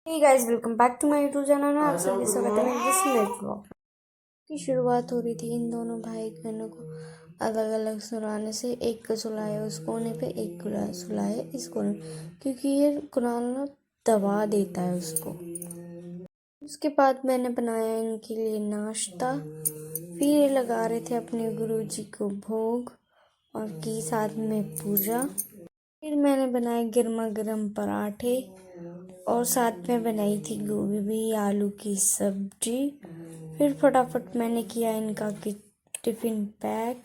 Hey guys, welcome back to my YouTube channel. आप सभी स्वागत है मेरे इस नए ब्लॉग की। शुरुआत हो रही थी इन दोनों भाई बहनों को अलग अलग सुलाने से। एक को सुलाया उस कोने पे, एक को सुलाया इस कोने, क्योंकि ये कुरान ना दबा देता है उसको। उसके बाद मैंने बनाया इनके लिए नाश्ता। फिर ये लगा रहे थे अपने गुरुजी को भोग और की साथ में पूजा। फिर मैंने बनाए गर्मा गर्म पराठे और साथ में बनाई थी गोभी भी, आलू की सब्जी। फिर फटाफट मैंने किया इनका टिफ़िन पैक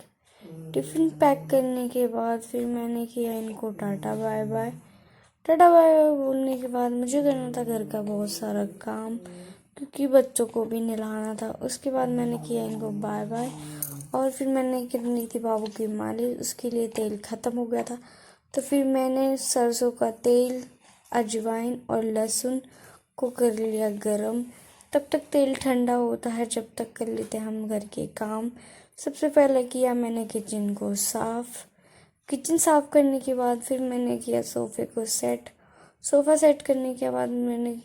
करने के बाद फिर मैंने किया इनको tata bye bye. Tata bye bye बोलने के बाद मुझे करना था घर का बहुत सारा काम, क्योंकि बच्चों को भी नहलाना था। उसके बाद मैंने किया इनको बाय बाय और फिर मैंने करनी थी बाबू की मालिश। उसके लिए तेल ख़त्म हो गया था, तो फिर मैंने सरसों का तेल, अजवाइन और लहसुन को कर लिया गरम। तब तक तेल ठंडा होता है, जब तक कर लेते हैं हम घर के काम। सबसे पहले किया मैंने किचन को साफ़। किचन साफ़ करने के बाद फिर मैंने किया सोफ़े को सेट। सोफ़ा सेट करने के बाद मैंने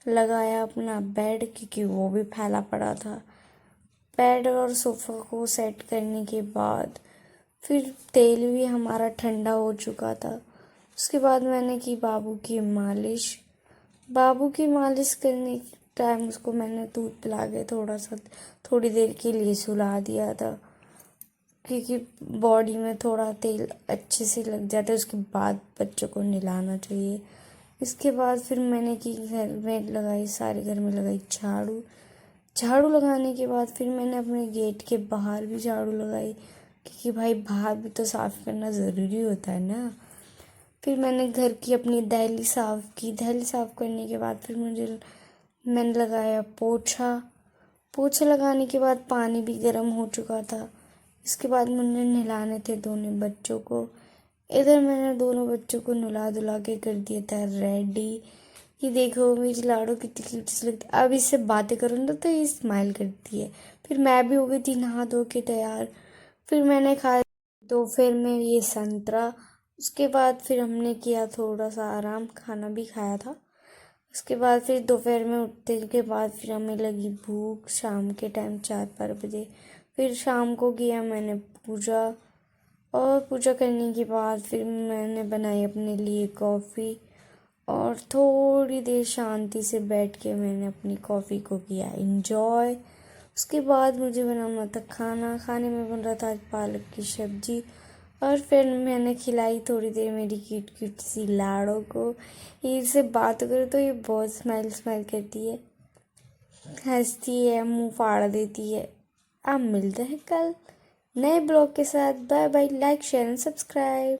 लगाया अपना बेड, क्योंकि वो भी फैला पड़ा था। बेड और सोफ़ा को सेट करने के बाद फिर तेल भी हमारा ठंडा हो चुका था। उसके बाद मैंने की बाबू की मालिश। बाबू की मालिश करने के टाइम उसको मैंने दूध पिला के थोड़ी देर के लिए सुला दिया था, क्योंकि बॉडी में थोड़ा तेल अच्छे से लग जाता है। उसके बाद बच्चों को नहलाना चाहिए। इसके बाद फिर मैंने की घर में लगाई, सारे घर में लगाई झाड़ू। झाड़ू लगाने के बाद फिर मैंने अपने गेट के बाहर भी झाड़ू लगाई, क्योंकि भाई बाहर भी तो साफ़ करना ज़रूरी होता है ना। फिर मैंने घर की अपनी दहली साफ़ की। दहली साफ़ करने के बाद फिर मैंने लगाया पोछा लगाने के बाद पानी भी गर्म हो चुका था। इसके बाद मुझे नहलाने थे दोनों बच्चों को। इधर मैंने दोनों बच्चों को नहला धुला के कर दिया था रेडी। ये देखो मेरी लाडो कितनी क्यूट सी लगती है। अब इससे बातें करूँ ना तो ये स्माइल करती है। फिर मैं भी हो गई थी नहा धो के तैयार। फिर मैंने खाया दोपहर में ये संतरा। उसके बाद फिर हमने किया थोड़ा सा आराम, खाना भी खाया था। उसके बाद फिर दोपहर में उठने के बाद फिर हमें लगी भूख। शाम के टाइम 4-5 बजे फिर शाम को किया मैंने पूजा। और पूजा करने के बाद फिर मैंने बनाई अपने लिए कॉफ़ी और थोड़ी देर शांति से बैठ के मैंने अपनी कॉफ़ी को किया एंजॉय। उसके बाद मुझे बनाना था खाना। खाने में बन रहा था आज पालक की सब्ज़ी। और फिर मैंने खिलाई थोड़ी देर मेरी क्यूट क्यूट सी लाड़ो को। इससे बात करो तो ये बहुत स्माइल करती है, हंसती है, मुंह फाड़ देती है। अब मिलते हैं कल नए ब्लॉग के साथ। Bye bye. Like share and subscribe.